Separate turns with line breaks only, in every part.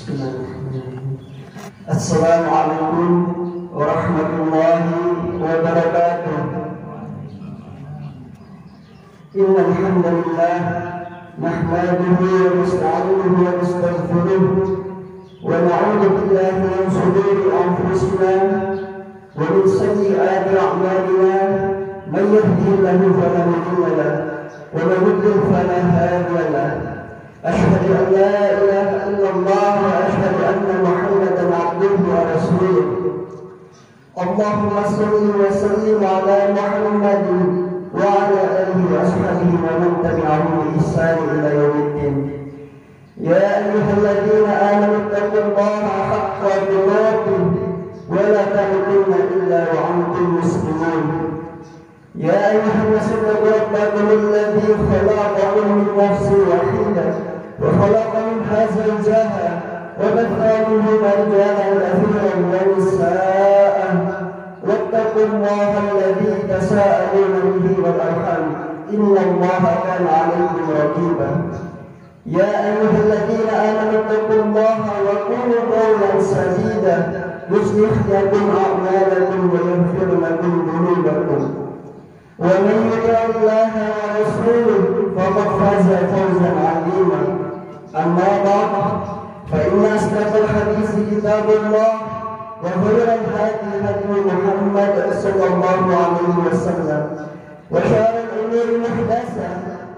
Bismillahirrahmanirrahim. Assalamualaikum warahmatullahi wabarakatuh. Innal hamdalillah nahmaduhu wa nasta'inuhu wa nastaghfiruh wa na'udzu billahi min shururi anfusina wa min sayyiati a'malina may yahdihillahu fala mudilla lahu wa man yudlil fala hadiya lahu. أشهد أن لا إله إلا الله وأشهد أن محمدا عبده ورسوله. اللهم صل وسلم على محمد وعلى آله وأصحابه ومن تبعهم بإحسان إلى يوم الدين. يا أيها الذين آمنوا اتقوا الله حق تقاته ولا تموتن إلا وأنتم مسلمون. يا أيها الناس اتقوا ربكم الذي خلقكم من نفس واحدة وخلق منها زوجها وبث منهما رجالا كثيرا ونساء واتقوا الله الذي تساءلون به والأرحام إن الله كان عليكم رقيبا. يا أيها الذين آمنوا اتقوا الله وقولوا قولا سديدا يصلح لكم أعمالكم ويغفر لكم ذنوبكم ومن يطع الله ورسوله فقد فاز فوزا عظيما. أما بعد فإن أصدق الحديث كتاب الله وخير الهدي هدي محمد صلى الله عليه وسلم وشر الأمور محدثة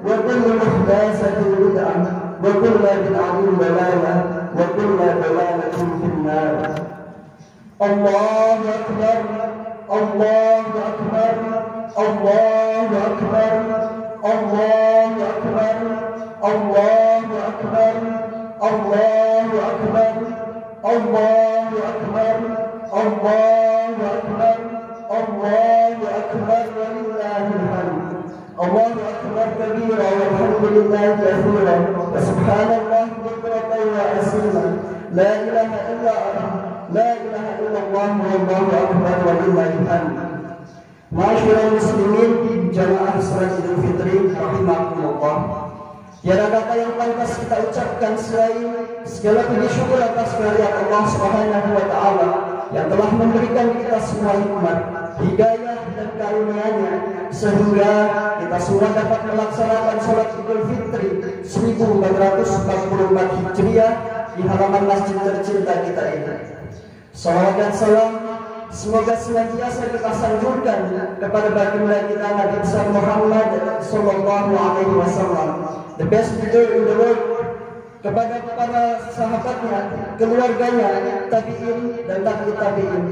وكل محدثة بدعة وكل بدعة ضلالة وكل ضلالة في النار. الله أكبر الله أكبر الله أكبر الله أكبر الله أكبر الله أكبر الله أكبر الله أكبر الله أكبر ولله الحمد. الله أكبر كبيرا والحمد لله كثيرا وسبحان الله بكرة وأصيلا. لا إله إلا الله لا إله إلا الله والله أكبر ولله الحمد. Masyaallah muslimin jamaah salat Idul Fitri rahimakumullah. Tiada kata yang pantas kita ucapkan selain segala puji syukur atas kehadirat Allah Subhanahu wa taala yang telah memberikan kita semua nikmat, hidayah dan karunia-Nya sehingga kita semua dapat melaksanakan salat Idul Fitri 1444 Hijriah di halaman masjid tercinta kita ini. Salawat dan salam semoga senantiasa kita sanjurkan kepada baginda kita Nabi besar Muhammad sallallahu alaihi wasallam, the best leader in the world, kepada para sahabatnya, keluarganya, tabi'in dan tabi'in tabi'in.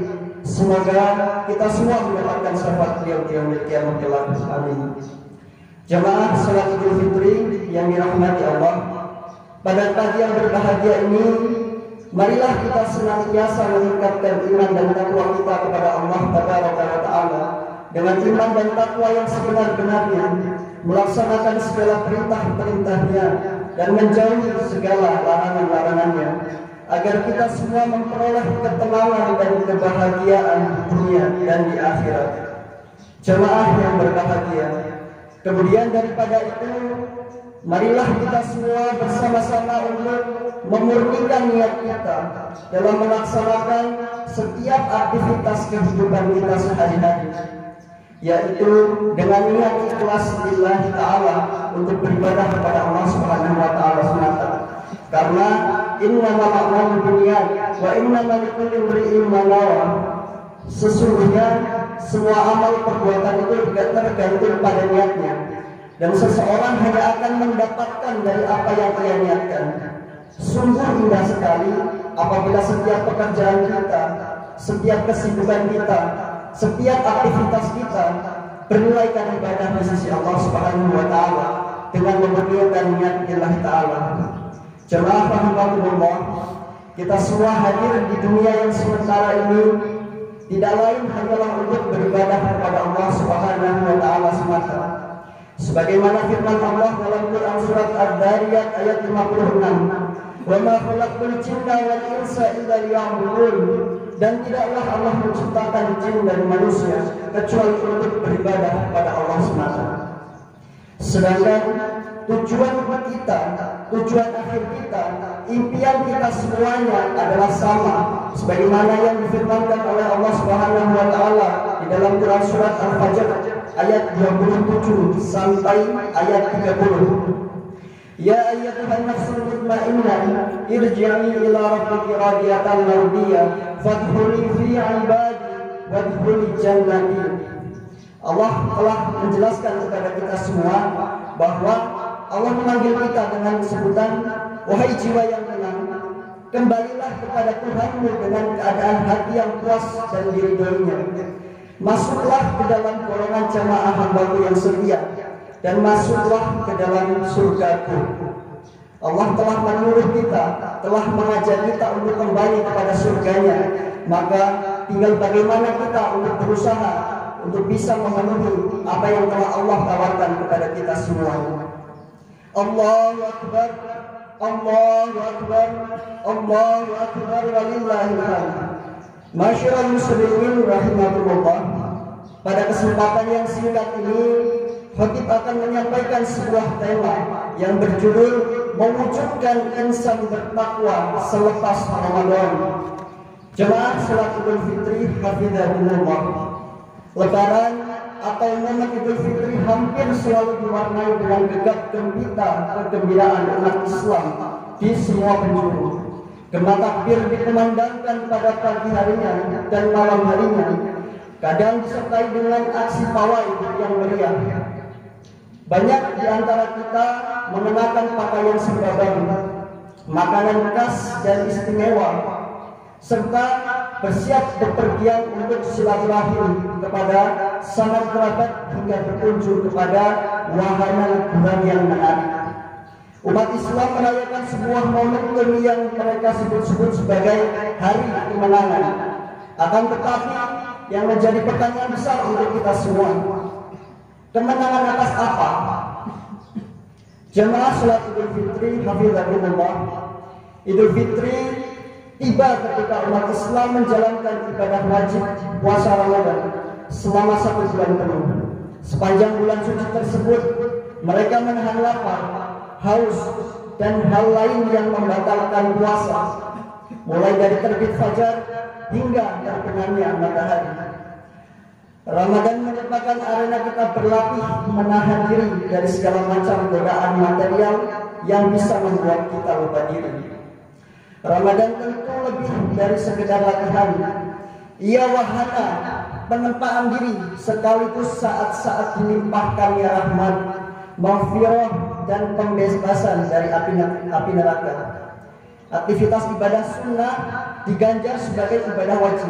Semoga kita semua mendapatkan syafaat beliau di yaumil qiyamah kelak. Amin. Jamaah salat Idul Fitri yang dirahmati Allah, pada pagi yang berbahagia ini marilah kita senantiasa meningkatkan iman dan takwa kita kepada Allah Taala dengan iman dan takwa yang sebenar-benarnya, melaksanakan segala perintah-perintahnya dan menjauhi segala larangan-larangannya, agar kita semua memperoleh ketenangan dan kebahagiaan di dunia dan di akhirat. Jemaah yang berbahagia, kemudian daripada itu marilah kita semua bersama-sama untuk memurnikan niat kita dalam melaksanakan setiap aktivitas kehidupan kita sehari-hari, yaitu dengan niat ikhlas lillahi ta'ala untuk beribadah kepada Allah Subhanahu wa taala semata. Karena innamal a'malu binniyat wa innamal likulli imri'in ma nawa. Sesungguhnya semua amal perbuatan itu tergantung pada niatnya, dan seseorang hanya akan mendapatkan dari apa yang ia niatkan. Sungguh indah sekali apabila setiap pekerjaan kita, setiap kesibukan kita, setiap aktivitas kita bernilaikan ibadah di sisi Allah Subhanahu wa taala dengan memurnikan niat lillahi taala. Jemaah rahimakumullah, kita semua hadir di dunia yang sementara ini tidak lain hanyalah untuk beribadah kepada Allah Subhanahu wa taala semata. Sebagaimana firman Allah dalam Quran surat Ad-Dariyat ayat 56, "Wa ma khalaqtul jinna wal insa illa liya'budun." Dan tidaklah Allah menciptakan jin dan manusia kecuali untuk beribadah kepada Allah semata. Sedangkan tujuan kita, tujuan akhir kita impian kita semuanya adalah sama, sebagaimana yang difirmankan oleh Allah Subhanahu wa taala di dalam Quran surat Al-Fajr ayat 27 sampai ayat 30. Ya ayyatuhan nafsul mutmainnah irji'i ila rabbiki radiyatan mardiyah fadkhuli fi 'ibadi wadkhuli jannati. Allah telah menjelaskan kepada kita semua bahwa Allah memanggil kita dengan sebutan, wahai jiwa yang tenang, kembalilah kepada Tuhanmu dengan keadaan hati yang puas dan diridhoinya. Masuklah ke dalam golongan jamaah hamba-Ku yang setia, dan masuklah ke dalam surga-Ku. Allah telah menyuruh kita, telah mengajak kita untuk kembali kepada surganya. Maka tinggal bagaimana kita untuk berusaha untuk bisa memenuhi apa yang telah Allah tawarkan kepada kita semua. Allahu Akbar, Allahu Akbar, Allahu Akbar, walillahil hamd. Masyarul muslimin rahimakumullah. Pada kesempatan yang singkat ini, khatib akan menyampaikan sebuah tema yang berjudul mewujudkan insan bertakwa selepas Ramadan. Jemaah salat Idul Fitri hafizahumullah. Lebaran atau momen Idul Fitri hampir selalu diwarnai dengan gegap gempita kegembiraan umat Islam di semua penjuru. Gema takbir dikumandangkan pada pagi harinya dan malam harinya, kadang disertai dengan aksi pawai yang meriah. Banyak di antara kita mengenakan pakaian serba baru, makanan khas dan istimewa, serta bersiap bepergian untuk silaturahim kepada sanak kerabat hingga berkunjung kepada wahana liburan yang menarik. Umat Islam merayakan sebuah momentum yang mereka sebut-sebut sebagai hari kemenangan. Akan tetapi yang menjadi pertanyaan besar untuk kita semua, kemenangan atas apa? Jemaah salat Idul Fitri hafizahumullah. Idul Fitri tiba ketika umat Islam menjalankan ibadah wajib puasa Ramadan selama 1 bulan penuh. Sepanjang bulan suci tersebut, mereka menahan lapar, haus, dan hal lain yang membatalkan puasa, mulai dari terbit fajar hingga terbenamnya matahari. Ramadan merupakan arena kita berlatih menahan diri dari segala macam godaan material yang bisa membuat kita lupa diri. Ramadan tentu lebih dari sekedar latihan. Ia wahana penempaan diri sekaligus saat-saat dilimpahkannya rahmat, maghfirah, dan pembebasan dari api neraka. Aktivitas ibadah sunnah diganjar sebagai ibadah wajib,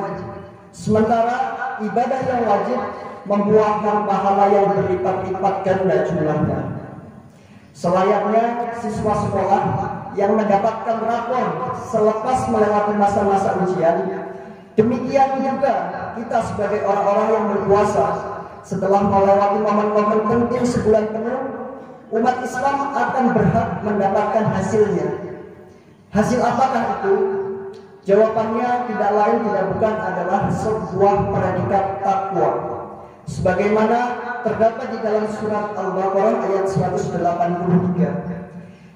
sementara ibadah yang wajib membuahkan pahala yang berlipat-lipat ganda jumlahnya. Selayaknya siswa sekolah yang mendapatkan rapor selepas melewati masa-masa ujian, demikian juga kita sebagai orang-orang yang berpuasa setelah melewati momen-momen penting sebulan penuh, umat Islam akan berhak mendapatkan hasilnya. Hasil apakah itu? Jawabannya tidak lain tidak bukan adalah sebuah predikat takwa, sebagaimana terdapat di dalam surat Al-Baqarah ayat 183.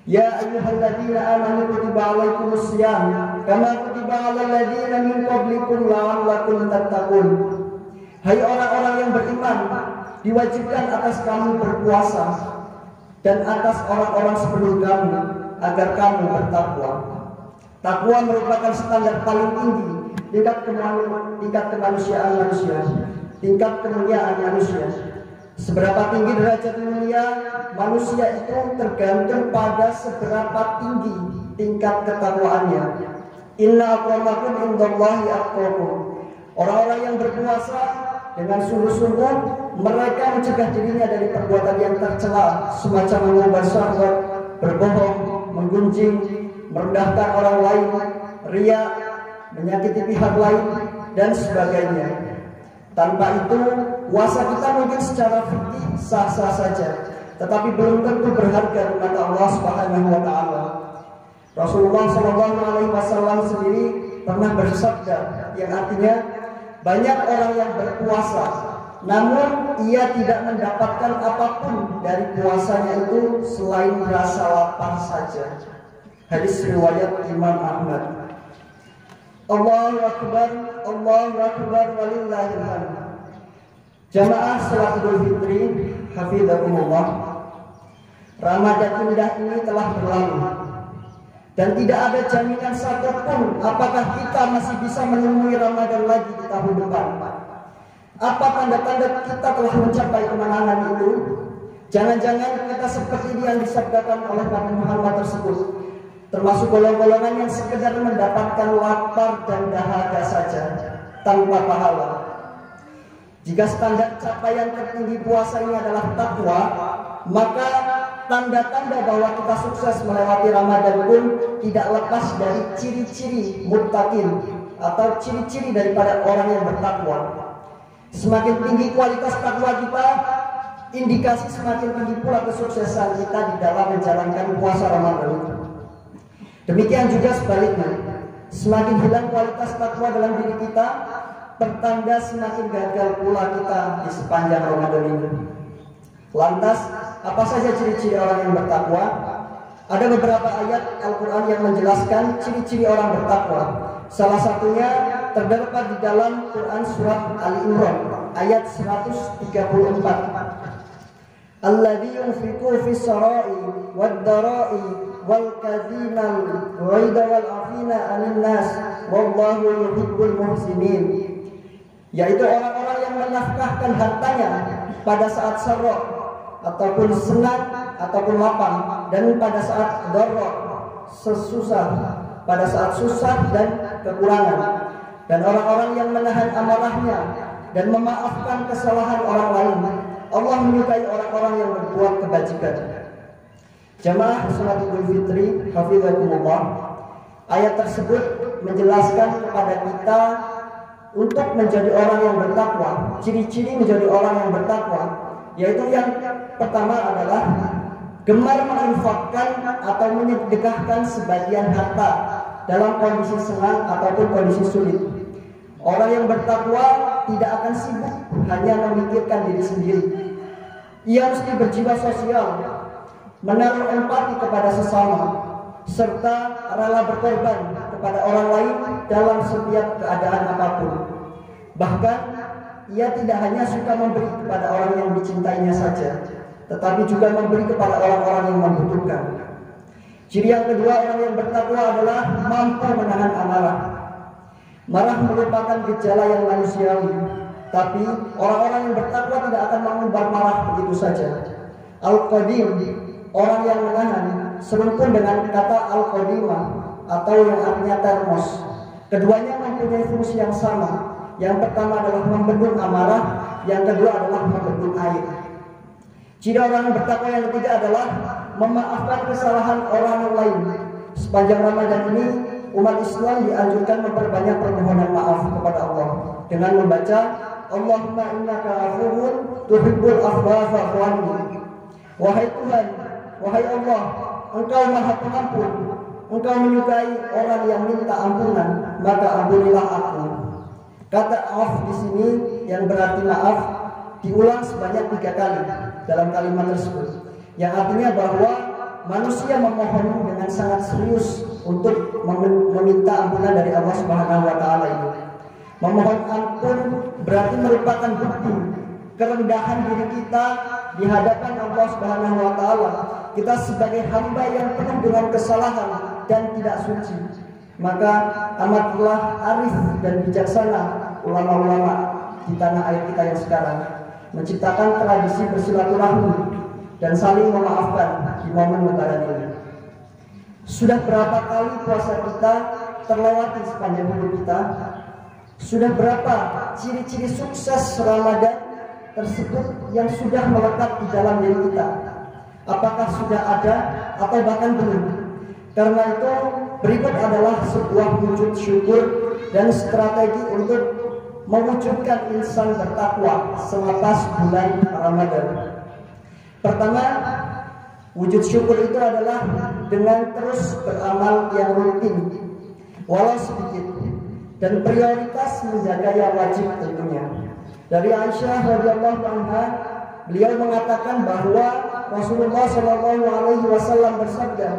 Ya ayyuhalladzina amanu kutiba alaikumussyam kama kutiba alal ladzina min qablikum la'allakum tattaqun. Hai orang-orang yang beriman, diwajibkan atas kamu berpuasa dan atas orang-orang sebelum kamu agar kamu bertakwa. Takwa merupakan standar paling tinggi tingkat kemanusiaan manusia, tingkat kemuliaan manusia. Seberapa tinggi derajat mulia manusia itu tergantung pada seberapa tinggi tingkat ketakwaannya. Inna akramakum indallahi atqakum. Orang-orang yang berpuasa dengan sungguh-sungguh, mereka mencegah dirinya dari perbuatan yang tercela, semacam mengubah syahwat, berbohong, menggunjing, merendahkan orang lain, riya, menyakiti pihak lain, dan sebagainya. Tanpa itu, puasa kita mungkin secara fikih sah-sah saja, tetapi belum tentu berharga di mata Allah Subhanahu wa taala. Rasulullah SAW sendiri pernah bersabda yang artinya, banyak orang yang berpuasa namun ia tidak mendapatkan apapun dari puasanya itu selain rasa lapar saja. Hadis riwayat Imam Ahmad. Allahu Akbar, Allahu Akbar, walillahil hamd. Jamaah salat Idul Fitri, hafizakumullah. Ramadan indah ini telah berlalu dan tidak ada jaminan satupun apakah kita masih bisa menemui Ramadan lagi di tahun depan. Apa tanda-tanda kita telah mencapai kemenangan itu? Jangan-jangan kita seperti yang disabdakan oleh Nabi Muhammad tersebut, termasuk golongan-golongan yang sekedar mendapatkan lapar dan dahaga saja tanpa pahala. Jika standar capaian tertinggi puasa ini adalah takwa, maka tanda-tanda bahwa kita sukses melewati Ramadan pun tidak lepas dari ciri-ciri muttaqin atau ciri-ciri daripada orang yang bertakwa. Semakin tinggi kualitas takwa kita, indikasi semakin tinggi pula kesuksesan kita di dalam menjalankan puasa Ramadan itu. Demikian juga sebaliknya, semakin hilang kualitas takwa dalam diri kita, pertanda semakin gagal pula kita di sepanjang Ramadan ini. Lantas, apa saja ciri-ciri orang yang bertakwa? Ada beberapa ayat Al-Quran yang menjelaskan ciri-ciri orang bertakwa. Salah satunya terdapat di dalam Quran surat Ali Imran ayat 134. Alladzi yunfiqu fis sarai wad darai wal kadhinal ghaidha wal afina 'anil nas wallahu yuhibbul muhsinin. Yaitu orang-orang yang menafkahkan hartanya pada saat sarra ataupun senang ataupun lapang, dan pada saat dharra sesusah, pada saat susah dan kekurangan, dan orang-orang yang menahan amarahnya dan memaafkan kesalahan orang lain. Allah menyukai orang-orang yang berbuat kebajikan. Jamaah salat Idul Fitri, hafizakumullah. Ayat tersebut menjelaskan kepada kita untuk menjadi orang yang bertakwa. Ciri-ciri menjadi orang yang bertakwa, yaitu yang pertama adalah gemar menginfakkan atau menyedekahkan sebagian harta dalam kondisi senang ataupun kondisi sulit. Orang yang bertakwa tidak akan sibuk hanya memikirkan diri sendiri. Ia mesti berjiwa sosial, menaruh empati kepada sesama, serta rela berkorban kepada orang lain dalam setiap keadaan apapun. Bahkan ia tidak hanya suka memberi kepada orang yang dicintainya saja, tetapi juga memberi kepada orang-orang yang membutuhkan. Ciri yang kedua orang yang bertakwa adalah mampu menahan amarah. Marah merupakan gejala yang manusiawi, tapi orang-orang yang bertakwa tidak akan mengumbar marah begitu saja. Al-Qadim, orang yang menahan, serumpun dengan kata Al-Qadimah atau yang artinya termos. Keduanya mempunyai fungsi yang sama. Yang pertama adalah membendung amarah, yang kedua adalah membendung air. Ciri orang yang bertakwa yang ketiga adalah memaafkan kesalahan orang lain. Sepanjang Ramadan ini, umat Islam dianjurkan memperbanyak permohonan maaf kepada Allah dengan membaca Allahumma innaka afuwun tuhibbul afwa fa'fu anni. Wahai Tuhan, wahai Allah, Engkau Maha Pengampun, Engkau menyukai orang yang minta ampunan, maka ampunilah aku. Kata af di sini yang berarti maaf diulang sebanyak 3 kali dalam kalimat tersebut, yang artinya bahwa manusia memohon dengan sangat serius untuk meminta ampunan dari Allah Subhanahu wa taala itu. Memohon ampun berarti merupakan bukti kerendahan diri kita di hadapan Allah Subhanahu wa taala. Kita sebagai hamba yang penuh dengan kesalahan dan tidak suci. Maka amatlah arif dan bijaksana ulama-ulama di tanah air kita yang sekarang menciptakan tradisi bersilaturahmi dan saling memaafkan di momen Lebaran ini. Sudah berapa kali puasa kita terlewati sepanjang hidup kita? Sudah berapa ciri-ciri sukses Ramadan tersebut yang sudah melekat di dalam diri kita? Apakah sudah ada atau bahkan belum? Karena itu berikut adalah sebuah wujud syukur dan strategi untuk mewujudkan insan bertakwa selepas bulan Ramadan. Pertama, wujud syukur itu adalah dengan terus beramal yang rutin, walau sedikit, dan prioritas menjaga yang wajib tentunya. Dari Aisyah radhiyallahu anha, beliau mengatakan bahwa Rasulullah SAW bersabda,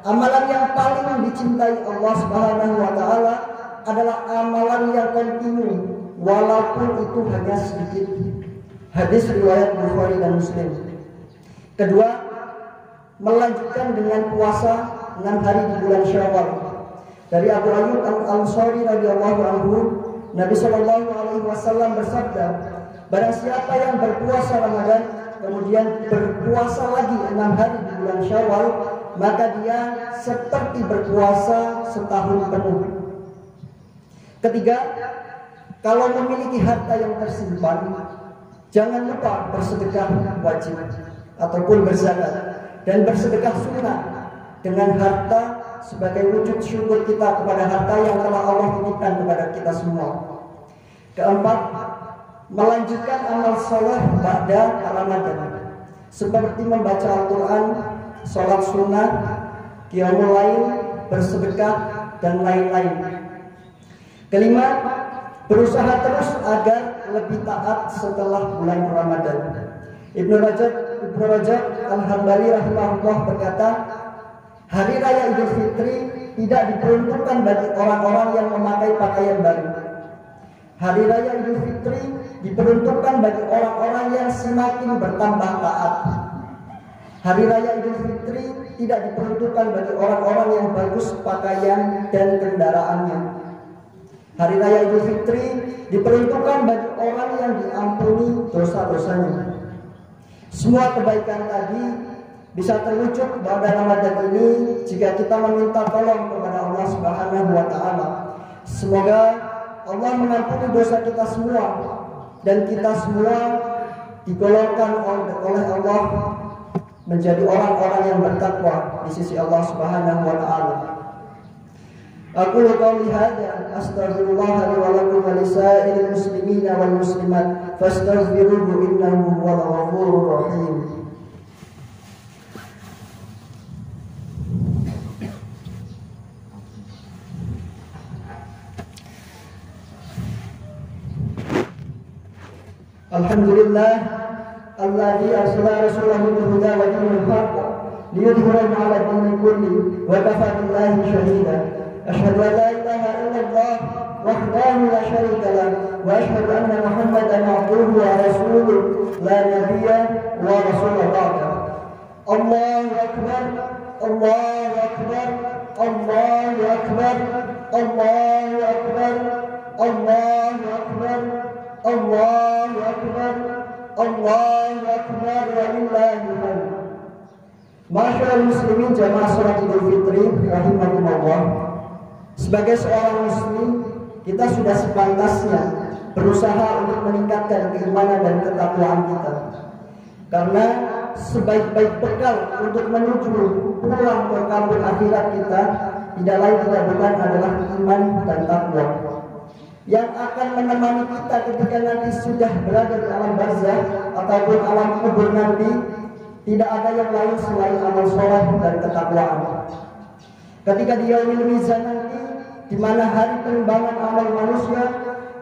Amalan yang paling dicintai Allah Subhanahu wa taala adalah amalan yang kontinu walaupun itu hanya sedikit. Hadis riwayat Bukhari dan Muslim. Kedua, melanjutkan dengan puasa 6 hari di bulan Syawal. Dari Abu Ayyub Al-Ansari radhiyallahu anhu, Nabi sallallahu alaihi wasallam bersabda, barang siapa yang berpuasa Ramadan kemudian berpuasa lagi 6 hari di bulan Syawal, maka dia seperti berpuasa setahun penuh. Ketiga, kalau memiliki harta yang tersimpan, jangan lupa bersedekah wajib ataupun berzakat dan bersedekah sunnah dengan harta sebagai wujud syukur kita kepada harta yang telah Allah titipkan kepada kita semua. Keempat, melanjutkan amal saleh pada Ramadan seperti membaca Al-Quran, sholat sunnah, qiyamul lail, bersedekah dan lain-lain. Kelima, berusaha terus agar lebih taat setelah bulan Ramadan. Ibnu Rajab Al-Hambali rahimahullah berkata, hari raya Idul Fitri tidak diperuntukkan bagi orang-orang yang memakai pakaian baru. Hari raya Idul Fitri diperuntukkan bagi orang-orang yang semakin bertambah taat. Hari raya Idul Fitri tidak diperuntukkan bagi orang-orang yang bagus pakaian dan kendaraannya. Hari raya Idul Fitri diperuntukkan bagi orang yang diampuni dosa-dosanya. Semua kebaikan tadi bisa terwujud pada Ramadan ini jika kita meminta tolong kepada Allah Subhanahu wa taala. Semoga Allah mengampuni dosa kita semua dan kita semua digolongkan oleh Allah menjadi orang-orang yang bertakwa di sisi Allah Subhanahu wa taala. Aku qouli hadza astaghfirullah li wa lakum wa lisa'iril muslimina wal muslimat fastaghfiruhu innahu huwal ghafurur rahim. Alhamdulillah alladzi arsala rasulahu bil huda wa dinil haqq liyudhhirahu 'ala ad-dini kulli wa kafa billahi shahida. Asyhadu an la ilaha illallah wahdahu la syarika lah wa asyhadu anna Muhammadan 'abduhu wa rasuluh la nabiyya wa rasulullah. Allahu akbar, Allahu akbar, Allahu akbar, Allahu akbar, Allahu akbar, Allahu akbar, Allahu akbar wa lillahil hamd. Masyaallah muslimin jamaah salat Idul Fitri rahimakumullah. Sebagai seorang muslim, kita sudah sepantasnya berusaha untuk meningkatkan keimanan dan ketakwaan kita. Karena sebaik-baik bekal untuk menuju pulang ke kampung akhirat kita tidak lain tidak bukan adalah iman dan takwa yang akan menemani kita ketika nanti sudah berada di alam barzakh ataupun alam kubur nanti. Tidak ada yang lain selain amal soleh dan ketakwaan. Ketika di yaumil mizan nanti, di mana hari penimbangan amal manusia,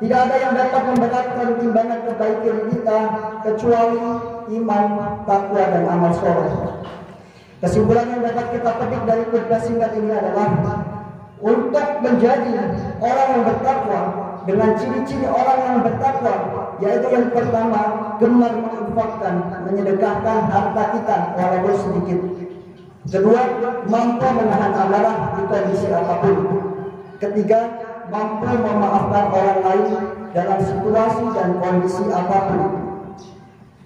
tidak ada yang dapat memberatkan timbangan kebaikan kita kecuali iman, takwa dan amal soleh. Kesimpulan yang dapat kita petik dari khutbah singkat ini adalah untuk menjadi orang yang bertakwa dengan ciri-ciri orang yang bertakwa, yaitu yang pertama, gemar menginfakkan, menyedekahkan harta kita walaupun sedikit. Kedua, mampu menahan amarah di kondisi apapun. Ketiga, mampu memaafkan orang lain dalam situasi dan kondisi apapun.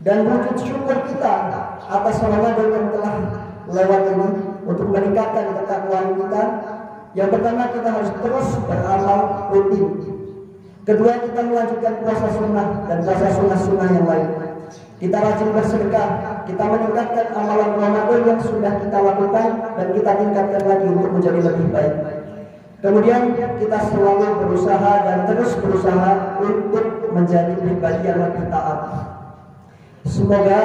Dan wujud syukur kita atas Ramadan yang telah lewat ini untuk meningkatkan ketakwaan kita. Yang pertama, kita harus terus beramal rutin. Kedua, kita melanjutkan puasa sunnah dan puasa sunnah-sunnah yang lain. Kita rajin bersedekah, kita meningkatkan amalan Ramadan yang sudah kita lakukan dan kita tingkatkan lagi untuk menjadi lebih baik. Kemudian kita selalu berusaha dan terus berusaha untuk menjadi pribadi yang lebih taat. Semoga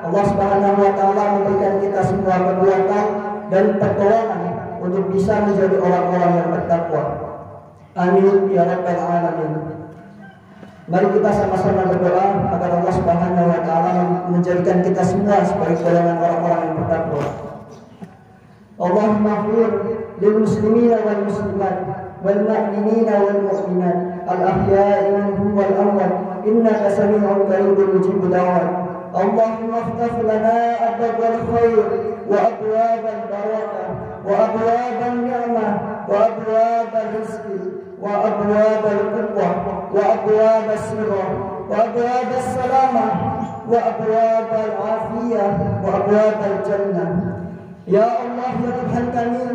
Allah Subhanahu wa taala memberikan kita semua kekuatan dan pertolongan untuk bisa menjadi orang-orang yang bertakwa. Amin ya rabbal alamin. Mari kita sama-sama berdoa agar Allah Subhanahu wa taala menjadikan kita semua sebagai golongan orang-orang yang bertakwa. اللهم اغفر للمسلمين والمسلمات والمؤمنين والمؤمنات الأحياء منهم والأموات إنك سميع قريب مجيب دعوات. اللهم افتح لنا أبواب الخير وأبواب البركة وأبواب النعمة وأبواب الرزق وأبواب القوة وأبواب السرور وأبواب السلامة وأبواب العافية وأبواب الجنة. Ya Allah, ya Tuhan kami,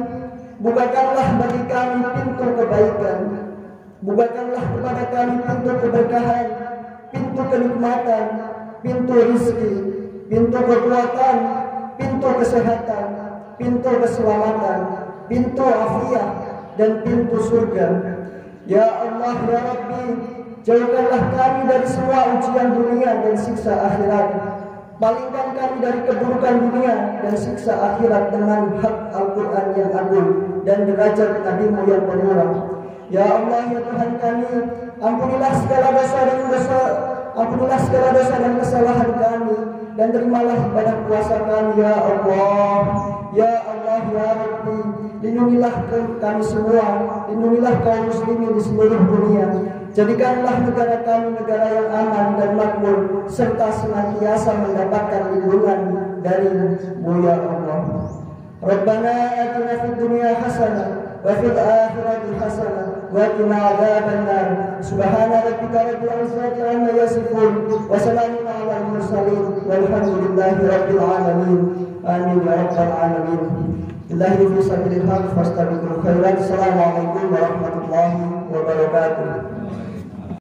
bukakanlah bagi kami pintu kebaikan, bukakanlah kepada kami pintu keberkahan, pintu kenikmatan, pintu rezeki, pintu kekuatan, pintu kesehatan, pintu keselamatan, pintu afiat, dan pintu surga. Ya Allah, ya Rabbi, jauhkanlah kami dari semua ujian dunia dan siksa akhirat. Palingkan kami dari keburukan dunia dan siksa akhirat dengan hak Al-Quran yang agung dan derajat Nabi-Mu yang pemurah. Ya Allah, ya Tuhan kami, ampunilah segala dosa dan kesalahan kami, dan terimalah ibadah puasa kami, ya Allah. Ya Allah, ya Rabbi, lindungilah kami semua, lindungilah kaum muslimin di seluruh dunia. Jadikanlah negara kami negara yang aman dan makmur, serta senantiasa mendapatkan lindungan dari-Mu, ya Allah. Rabbana atina fid dunya hasanah wa fil akhirati hasanah wa qina adzabannar. Subhana rabbika rabbil izzati amma yasifun wa salamun alal mursalin walhamdulillahi rabbil alamin. Amin ya rabbal alamin. Billahi fi sabilillah fastabiqul khairat. Assalamualaikum warahmatullahi wabarakatuh.